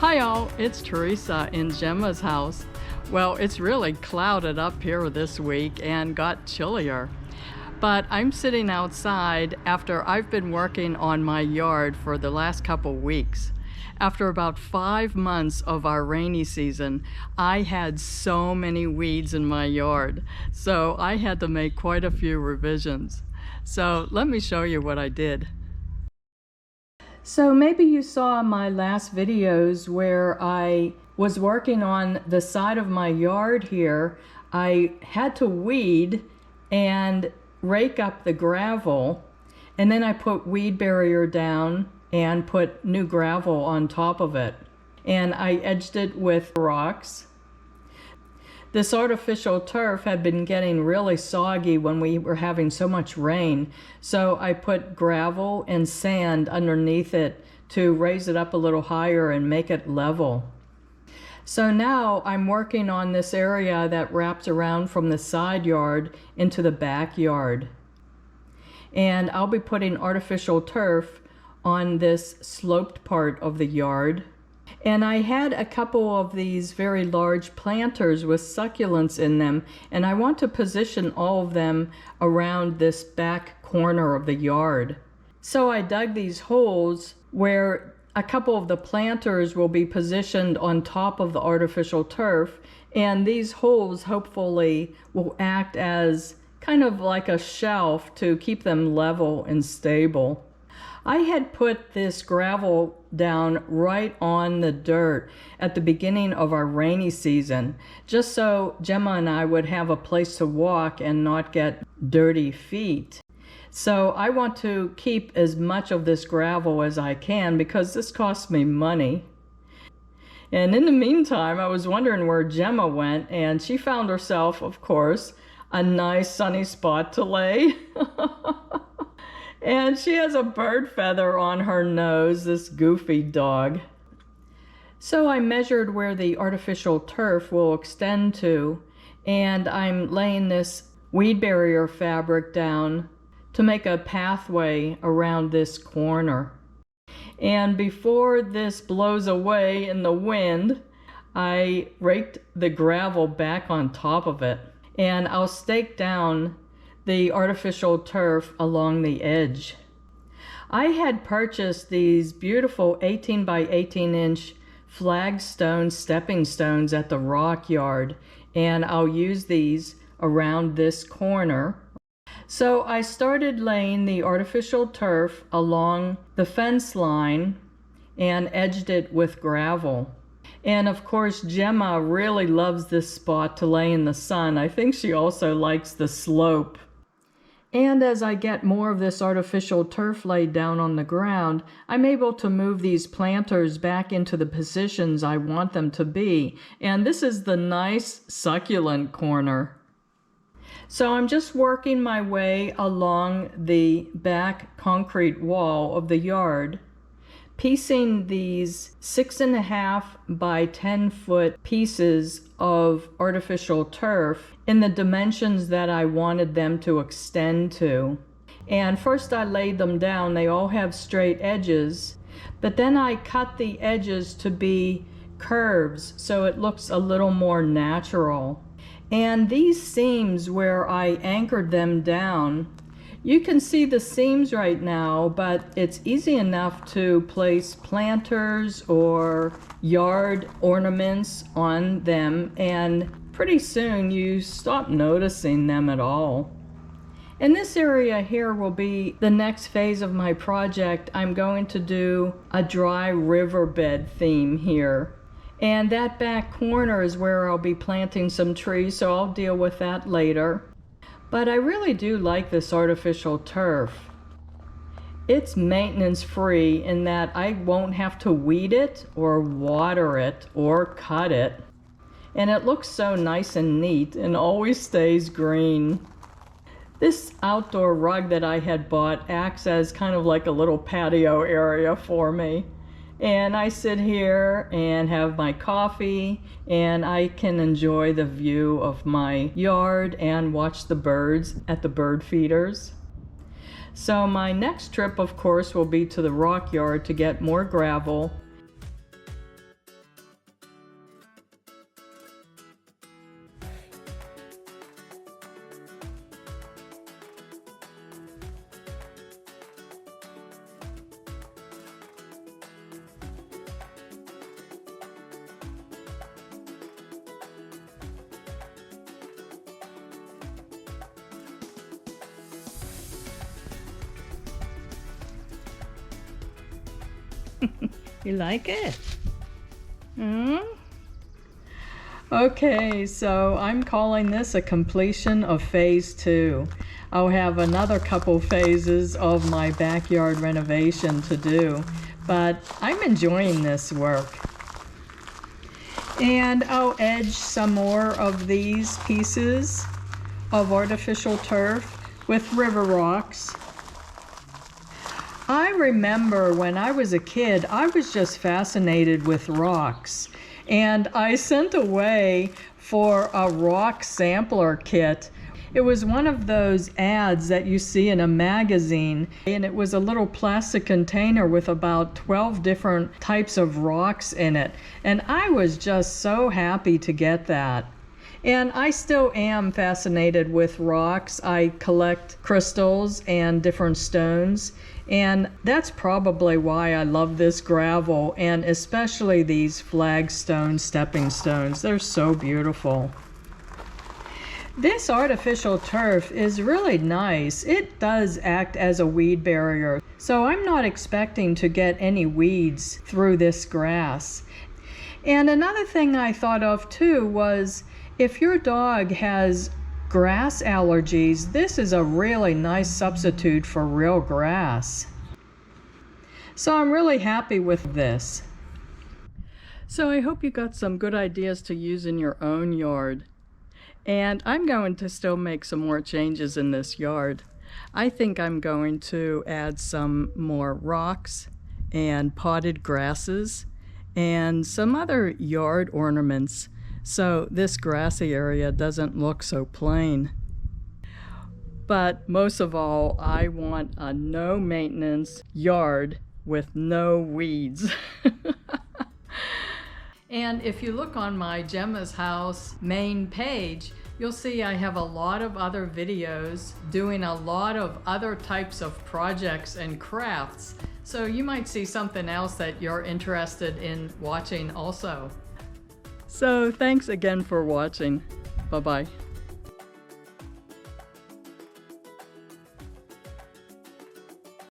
Hi all, it's Teresa in Gemma's house. Well, it's really clouded up here this week and got chillier. But I'm sitting outside after I've been working on my yard for the last couple weeks. After about 5 months of our rainy season, I had so many weeds in my yard, so I had to make quite a few revisions. So let me show you what I did. So maybe you saw my last videos where I was working on the side of my yard here. I had to weed and rake up the gravel, and then I put weed barrier down and put new gravel on top of it. And I edged it with rocks. This artificial turf had been getting really soggy when we were having so much rain, so I put gravel and sand underneath it to raise it up a little higher and make it level. So now I'm working on this area that wraps around from the side yard into the backyard. And I'll be putting artificial turf on this sloped part of the yard. And I had a couple of these very large planters with succulents in them, and I want to position all of them around this back corner of the yard. So I dug these holes where a couple of the planters will be positioned on top of the artificial turf, and these holes hopefully will act as kind of like a shelf to keep them level and stable. I had put this gravel down right on the dirt at the beginning of our rainy season, just so Gemma and I would have a place to walk and not get dirty feet. So I want to keep as much of this gravel as I can because this costs me money. And in the meantime, I was wondering where Gemma went, and she found herself, of course, a nice sunny spot to lay. And she has a bird feather on her nose, this goofy dog. So I measured where the artificial turf will extend to, and I'm laying this weed barrier fabric down to make a pathway around this corner. And before this blows away in the wind, I raked the gravel back on top of it, and I'll stake down the artificial turf along the edge. I had purchased these beautiful 18 by 18 inch flagstone stepping stones at the rock yard, and I'll use these around this corner. So I started laying the artificial turf along the fence line and edged it with gravel. And of course, Gemma really loves this spot to lay in the sun. I think she also likes the slope. And as I get more of this artificial turf laid down on the ground, I'm able to move these planters back into the positions I want them to be. And this is the nice succulent corner. So I'm just working my way along the back concrete wall of the yard, piecing these 6.5 by 10 foot pieces of artificial turf in the dimensions that I wanted them to extend to. And first I laid them down. They all have straight edges, but then I cut the edges to be curves so it looks a little more natural. And these seams where I anchored them down, you can see the seams right now, but it's easy enough to place planters or yard ornaments on them, and pretty soon you stop noticing them at all. And this area here will be the next phase of my project. I'm going to do a dry riverbed theme here. And that back corner is where I'll be planting some trees, so I'll deal with that later. But I really do like this artificial turf. It's maintenance free in that I won't have to weed it or water it or cut it. And it looks so nice and neat and always stays green. This outdoor rug that I had bought acts as kind of like a little patio area for me. And I sit here and have my coffee, and I can enjoy the view of my yard and watch the birds at the bird feeders. So my next trip, of course, will be to the rock yard to get more gravel. You like it? Hmm? Okay, so I'm calling this a completion of phase 2. I'll have another couple phases of my backyard renovation to do, but I'm enjoying this work. And I'll edge some more of these pieces of artificial turf with river rocks. I remember when I was a kid, I was just fascinated with rocks. And I sent away for a rock sampler kit. It was one of those ads that you see in a magazine, and it was a little plastic container with about 12 different types of rocks in it. And I was just so happy to get that. And I still am fascinated with rocks. I collect crystals and different stones, and that's probably why I love this gravel, and especially these flagstone stepping stones. They're so beautiful. This artificial turf is really nice. It does act as a weed barrier, so I'm not expecting to get any weeds through this grass. And another thing I thought of too was, if your dog has grass allergies, this is a really nice substitute for real grass. So I'm really happy with this. So I hope you got some good ideas to use in your own yard. And I'm going to still make some more changes in this yard. I think I'm going to add some more rocks and potted grasses and some other yard ornaments, so this grassy area doesn't look so plain. But most of all, I want a no maintenance yard with no weeds. And if you look on my Gemma's House main page, you'll see I have a lot of other videos doing a lot of other types of projects and crafts. So you might see something else that you're interested in watching also. So thanks again for watching. Bye-bye.